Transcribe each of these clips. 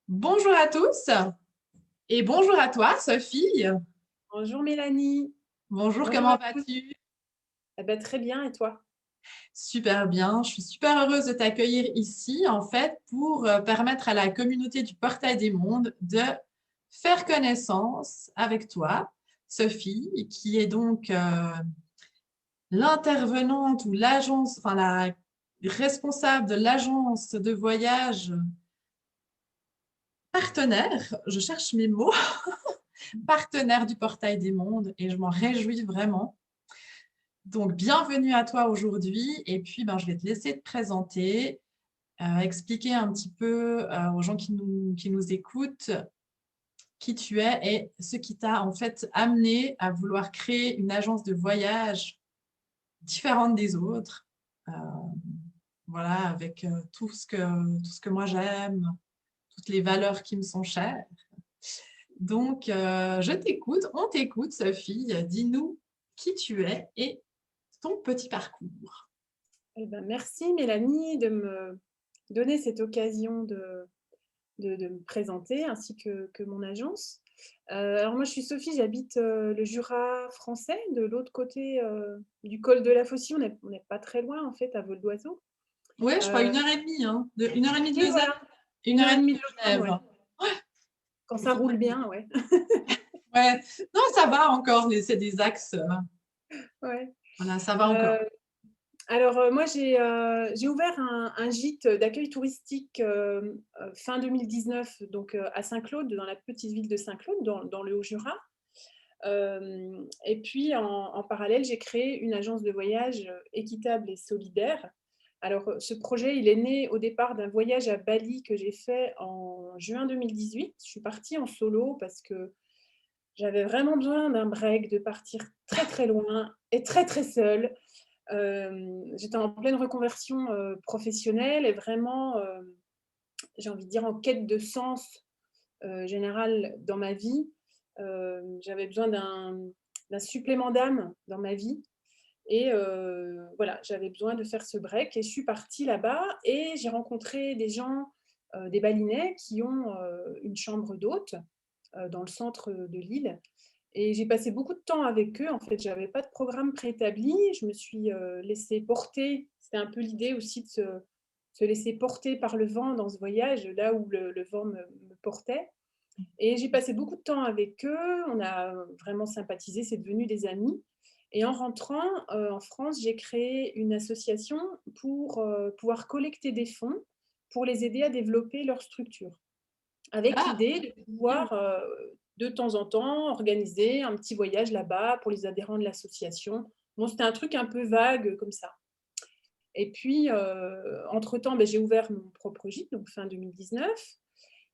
Bonjour à tous et bonjour à toi, Sophie. Bonjour Mélanie. Bonjour, Bonjour comment à tous. vas-tu? Très bien, et toi? Super bien, je suis super heureuse de t'accueillir ici, en fait, pour permettre à la communauté du Portail des Mondes de faire connaissance avec toi, Sophie, qui est donc l'intervenante ou l'agence, enfin la responsable de l'agence de voyage partenaire, je cherche mes mots, partenaire du Portail des Mondes et je m'en réjouis vraiment. Donc, bienvenue à toi aujourd'hui. Et puis, je vais te laisser te présenter, expliquer un petit peu aux gens qui nous écoutent qui tu es et ce qui t'a en fait amené à vouloir créer une agence de voyage différente des autres. Euh, voilà, avec tout ce que moi j'aime, toutes les valeurs qui me sont chères. Donc, je t'écoute, on t'écoute, Sophie. Dis-nous qui tu es et ton petit parcours. Merci Mélanie de me donner cette occasion de me présenter ainsi que mon agence. Alors moi je suis Sophie, j'habite le Jura français, de l'autre côté du col de la Faucille, on n'est pas très loin en fait, à vol d'oiseau. Oui, je crois Euh, 1 heure et demie, hein, 1 heure et demie de oui Lausanne, voilà, une une heure heure et et demie demie de de Lausanne, Genève. ouais. Quand ça roule bien, ouais. Ouais. Non, ça va encore, c'est des axes. Ouais. Voilà, ça va Euh, encore. Moi, j'ai ouvert un gîte d'accueil touristique fin 2019, donc à Saint-Claude, dans la petite ville de Saint-Claude, dans le Haut-Jura. Et puis, en parallèle, j'ai créé une agence de voyage équitable et solidaire. Alors, ce projet, il est né au départ d'un voyage à Bali que j'ai fait en juin 2018. Je suis partie en solo parce que j'avais vraiment besoin d'un break, de partir très, très loin et très, très seule. J'étais en pleine reconversion professionnelle et vraiment, j'ai envie de dire, en quête de sens général dans ma vie. J'avais besoin d'un supplément d'âme dans ma vie. Et voilà, j'avais besoin de faire ce break. Et je suis partie là-bas et j'ai rencontré des gens, des Balinais, qui ont une chambre d'hôte dans le centre de l'île. Et j'ai passé beaucoup de temps avec eux. En fait, j'avais pas de programme préétabli. Je me suis laissée porter. C'était un peu l'idée aussi de se laisser porter par le vent dans ce voyage, là où le vent me portait. Et j'ai passé beaucoup de temps avec eux. On a vraiment sympathisé. C'est devenu des amis. Et en rentrant en France, j'ai créé une association pour pouvoir collecter des fonds pour les aider à développer leur structure, avec Ah, l'idée de génial. pouvoir, de temps en temps, organiser un petit voyage là-bas pour les adhérents de l'association. Bon, c'était un truc un peu vague comme ça. Et puis, entre-temps, j'ai ouvert mon propre gîte, donc fin 2019.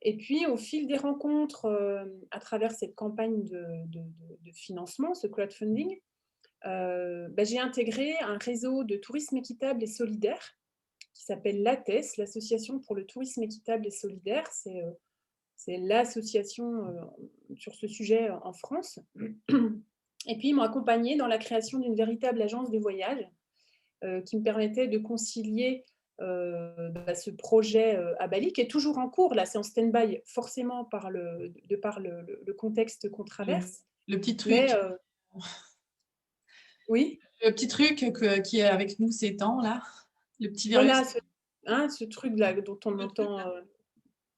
Et puis, au fil des rencontres, à travers cette campagne de financement, ce crowdfunding, j'ai intégré un réseau de tourisme équitable et solidaire qui s'appelle l'ATES, l'Association pour le tourisme équitable et solidaire. C'est l'association sur ce sujet en France. Et puis, ils m'ont accompagnée dans la création d'une véritable agence de voyage qui me permettait de concilier ce projet à Bali, qui est toujours en cours. Là, c'est en stand-by, forcément, de par le contexte qu'on Le, traverse. le petit Mais truc, oui, le petit truc qui est avec nous ces temps-là, le petit virus, voilà, ce truc-là dont on le truc entend là,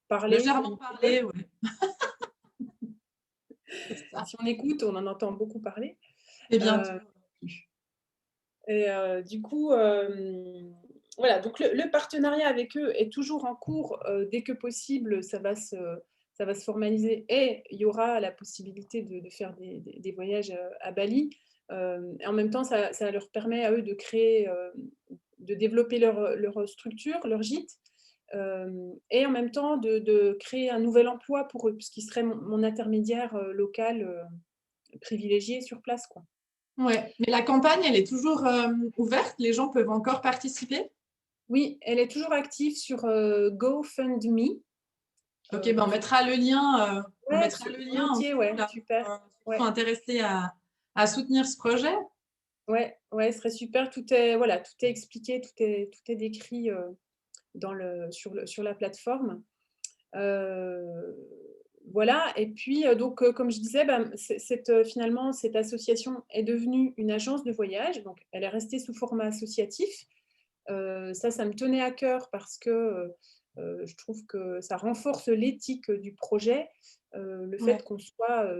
parler légèrement un petit peu. parlé, ouais, c'est ça. Si on écoute, on en entend beaucoup parler. Et bientôt. Euh, Et du coup, voilà, donc le partenariat avec eux est toujours en cours. Dès que possible, ça va se formaliser et il y aura la possibilité de faire des voyages à Bali. Et en même temps, ça leur permet à eux de créer, de développer leur structure, leur gîte, et en même temps de créer un nouvel emploi pour eux, puisqu'ils seraient mon intermédiaire local privilégié sur place, quoi. Ouais, mais la campagne, elle est toujours ouverte, les gens peuvent encore participer. Oui, elle est toujours active sur GoFundMe. Ok, on Je mettra le lien, Ouais, en volontiers, dessous ouais, là, super. pour ceux qui sont Ouais, intéressés à soutenir ce projet. ouais, ouais, ce serait super. Tout est, voilà, tout est expliqué, tout est décrit sur la plateforme. Voilà, et puis donc comme je disais, ben, finalement, cette association est devenue une agence de voyage, donc elle est restée sous format associatif. Ça me tenait à cœur parce que je trouve que ça renforce l'éthique du projet, le fait Ouais, qu'on soit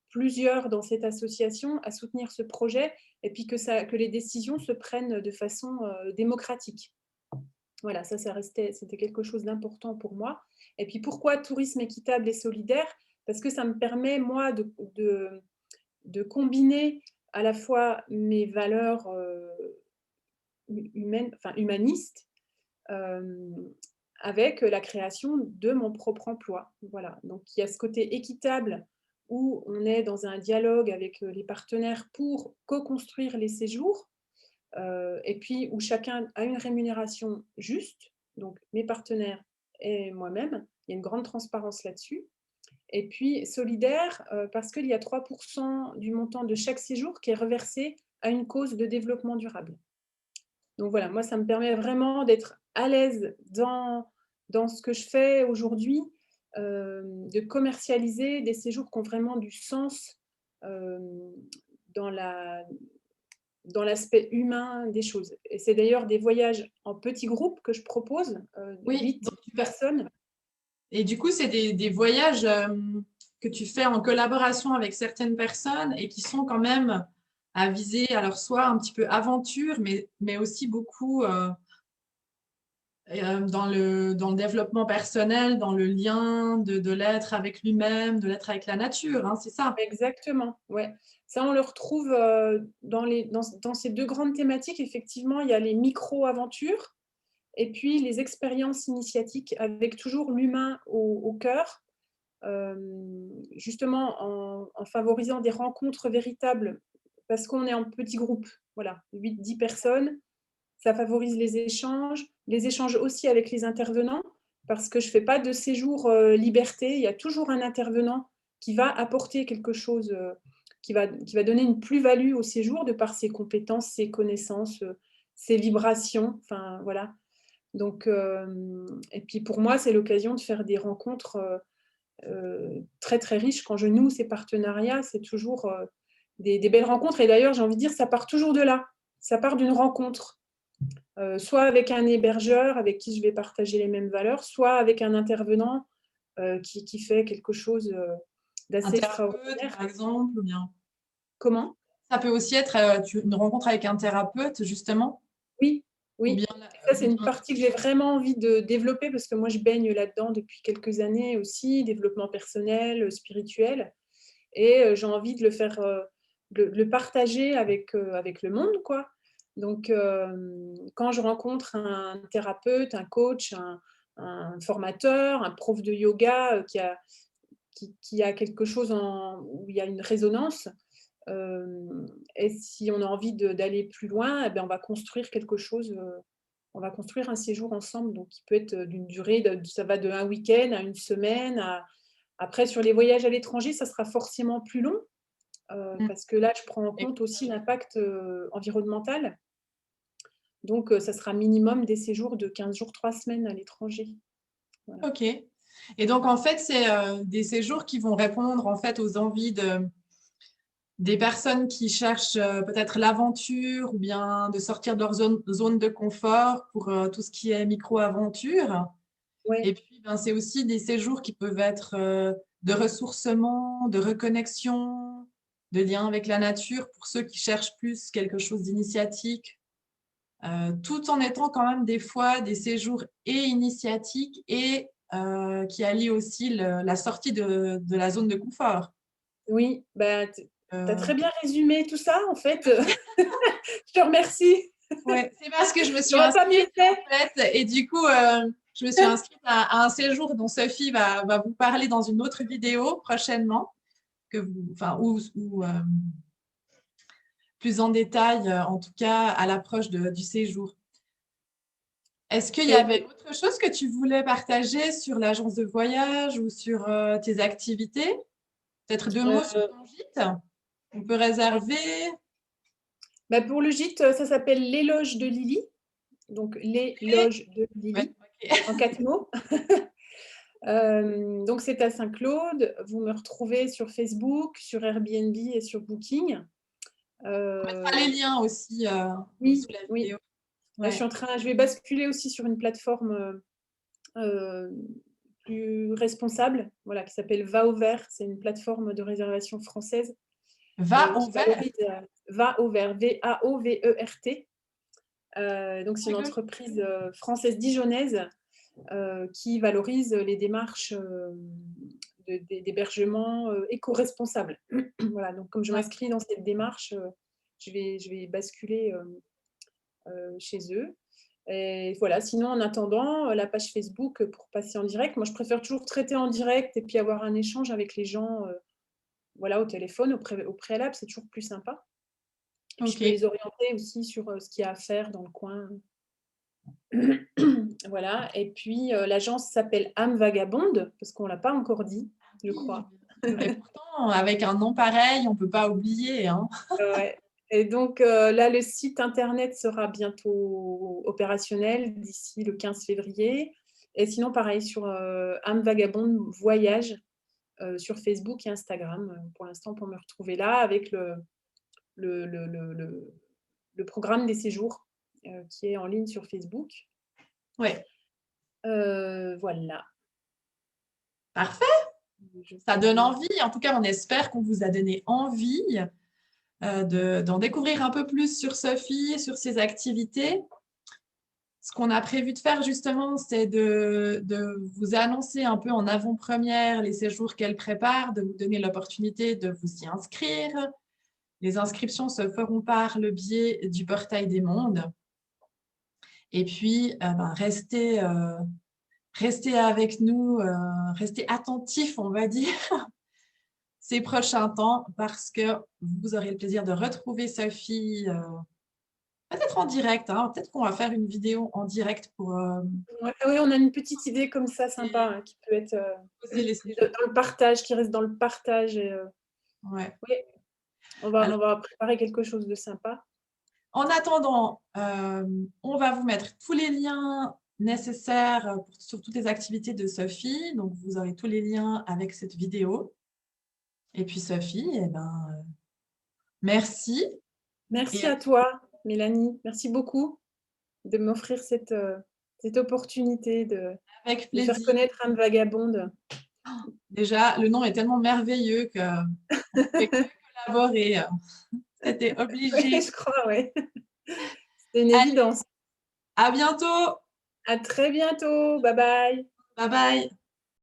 plusieurs dans cette association à soutenir ce projet et puis que les décisions se prennent de façon démocratique. Voilà, c'était quelque chose d'important pour moi. Et puis pourquoi tourisme équitable et solidaire? Parce que ça me permet, moi, de combiner à la fois mes valeurs humaines, enfin humanistes, euh, avec la création de mon propre emploi. Voilà. Donc il y a ce côté équitable où on est dans un dialogue avec les partenaires pour co-construire les séjours, et puis où chacun a une rémunération juste, donc mes partenaires et moi-même. Il y a une grande transparence là-dessus. Et puis solidaire, parce qu'il y a 3% du montant de chaque séjour qui est reversé à une cause de développement durable. Donc voilà, moi, ça me permet vraiment d'être à l'aise dans ce que je fais aujourd'hui, de commercialiser des séjours qui ont vraiment du sens euh, dans l'aspect humain des choses. Et c'est d'ailleurs des voyages en petits groupes que je propose, oui. 8 personnes. Et du coup, c'est des voyages que tu fais en collaboration avec certaines personnes et qui sont quand même à viser, alors soit un petit peu aventure, mais aussi beaucoup dans le développement personnel, dans le lien de l'être avec lui-même, de l'être avec la nature, hein, c'est ça. Exactement, ouais. Ça, on le retrouve dans ces deux grandes thématiques. Effectivement, il y a les micro-aventures et puis les expériences initiatiques avec toujours l'humain au cœur, justement en favorisant des rencontres véritables parce qu'on est en petit groupe, voilà, 8-10 personnes. Ça favorise les échanges aussi avec les intervenants, parce que je ne fais pas de séjour liberté. Il y a toujours un intervenant qui va apporter quelque chose, qui va donner une plus-value au séjour de par ses compétences, ses connaissances, ses vibrations. Enfin, voilà. Donc, et puis pour moi, c'est l'occasion de faire des rencontres très, très riches. Quand je noue ces partenariats, c'est toujours des belles rencontres. Et d'ailleurs, j'ai envie de dire, ça part toujours de là. Ça part d'une rencontre. Soit avec un hébergeur avec qui je vais partager les mêmes valeurs, soit avec un intervenant qui fait quelque chose Un d'assez thérapeute, extraordinaire. par exemple, ou bien. Comment? Ça peut aussi être une rencontre avec un thérapeute, justement, Oui, ou oui. bien, Ça, ou c'est une bien. partie que j'ai vraiment envie de développer parce que moi, je baigne là-dedans depuis quelques années aussi, développement personnel, spirituel. Et j'ai envie de le faire, de le partager avec le monde, quoi. Donc, quand je rencontre un thérapeute, un coach, un formateur, un prof de yoga qui a quelque chose où il y a une résonance, et si on a envie d'aller plus loin, eh ben, on va construire quelque chose, on va construire un séjour ensemble. Donc, il peut être d'une durée, ça va de un week-end à une semaine. Après, sur les voyages à l'étranger, ça sera forcément plus long. Mm. Parce que là, je prends en Et- compte aussi l'impact environnemental. Donc, ça sera minimum des séjours de 15 jours, 3 semaines à l'étranger. Voilà. Ok. Et donc, en fait, c'est des séjours qui vont répondre en fait aux envies des personnes qui cherchent peut-être l'aventure ou bien de sortir de leur zone de confort pour tout ce qui est micro-aventure. Ouais, Et puis, ben, c'est aussi des séjours qui peuvent être de ressourcement, de reconnexion, de lien avec la nature pour ceux qui cherchent plus quelque chose d'initiatique, tout en étant quand même des fois des séjours et initiatiques et qui allient aussi la sortie de la zone de confort. oui, bah, tu as Euh, très bien résumé tout ça, en fait. Je te remercie. Ouais, c'est parce que je me suis J'aurais pas mieux inscrite fait. en fait, et du coup, je me suis inscrite à un séjour dont Sophie va vous parler dans une autre vidéo prochainement, enfin, ou plus en détail, en tout cas à l'approche du séjour. Est-ce qu'il y C'est avait autre chose que tu voulais partager sur l'agence de voyage ou sur tes activités? Peut-être deux mots sur euh, ton gîte? On peut réserver. bah, pour le gîte, ça s'appelle l'éloge de Lily. Donc, l'éloge de Ouais, Lily, ok. en 4 mots. Donc, c'est à Saint-Claude. Vous me retrouvez sur Facebook, sur Airbnb et sur Booking. On mettra les liens aussi Oui, sous la oui. vidéo. Là, Ouais. je vais basculer aussi sur une plateforme plus responsable, voilà, qui s'appelle Va au Vert. C'est une plateforme de réservation française Va au qui vert. valorise Va au Vert, VAOVERT. Donc, c'est une Rigolo. entreprise française dijonnaise qui valorise les démarches d'hébergement éco-responsable. Voilà, donc comme je m'inscris dans cette démarche, je vais basculer chez eux. Et voilà, sinon, en attendant, la page Facebook pour passer en direct. Moi, je préfère toujours traiter en direct et puis avoir un échange avec les gens voilà, au téléphone, au préalable, c'est toujours plus sympa. Et puis, je Ok. peux les orienter aussi sur ce qu'il y a à faire dans le coin. Voilà, et puis l'agence s'appelle Âme Vagabonde, parce qu'on ne l'a pas encore dit, je Oui. crois. Et pourtant, avec un nom pareil, on ne peut pas oublier, hein. Ouais. Et donc là, le site internet sera bientôt opérationnel d'ici le 15 février. Et sinon, pareil, sur Âme Vagabonde Voyage sur Facebook et Instagram, pour l'instant, pour me retrouver là avec le, le, le, le- le programme des séjours qui est en ligne sur Facebook. Ouais, Voilà. parfait. Je Ça sais donne pas. envie. En tout cas, on espère qu'on vous a donné envie d'en découvrir un peu plus sur Sophie, sur ses activités. Ce qu'on a prévu de faire justement, c'est de vous annoncer un peu en avant-première les séjours qu'elle prépare, de vous donner l'opportunité de vous y inscrire. Les inscriptions se feront par le biais du portail des mondes. Et puis, restez avec nous, restez attentifs, on va dire, ces prochains temps, parce que vous aurez le plaisir de retrouver Sophie, peut-être en direct, hein, peut-être qu'on va faire une vidéo en direct pour Ouais, oui, on a une petite idée comme ça, sympa, hein, qui peut être poser les dans le partage, qui reste dans le partage. Et, Ouais. oui, Alors, on va préparer quelque chose de sympa. en attendant, on va vous mettre tous les liens nécessaires sur toutes les activités de Sophie. Donc, vous aurez tous les liens avec cette vidéo. Et puis, Sophie, eh ben, merci. Merci Et à toi, Mélanie. Merci beaucoup de m'offrir cette opportunité avec de faire plaisir. connaître Âme Vagabonde. Déjà, le nom est tellement merveilleux qu'on ne pouvait que collaborer. C'était Oui, obligé. je crois, oui. C'est une Allez, évidence. à bientôt. À très bientôt. Bye bye. Bye bye.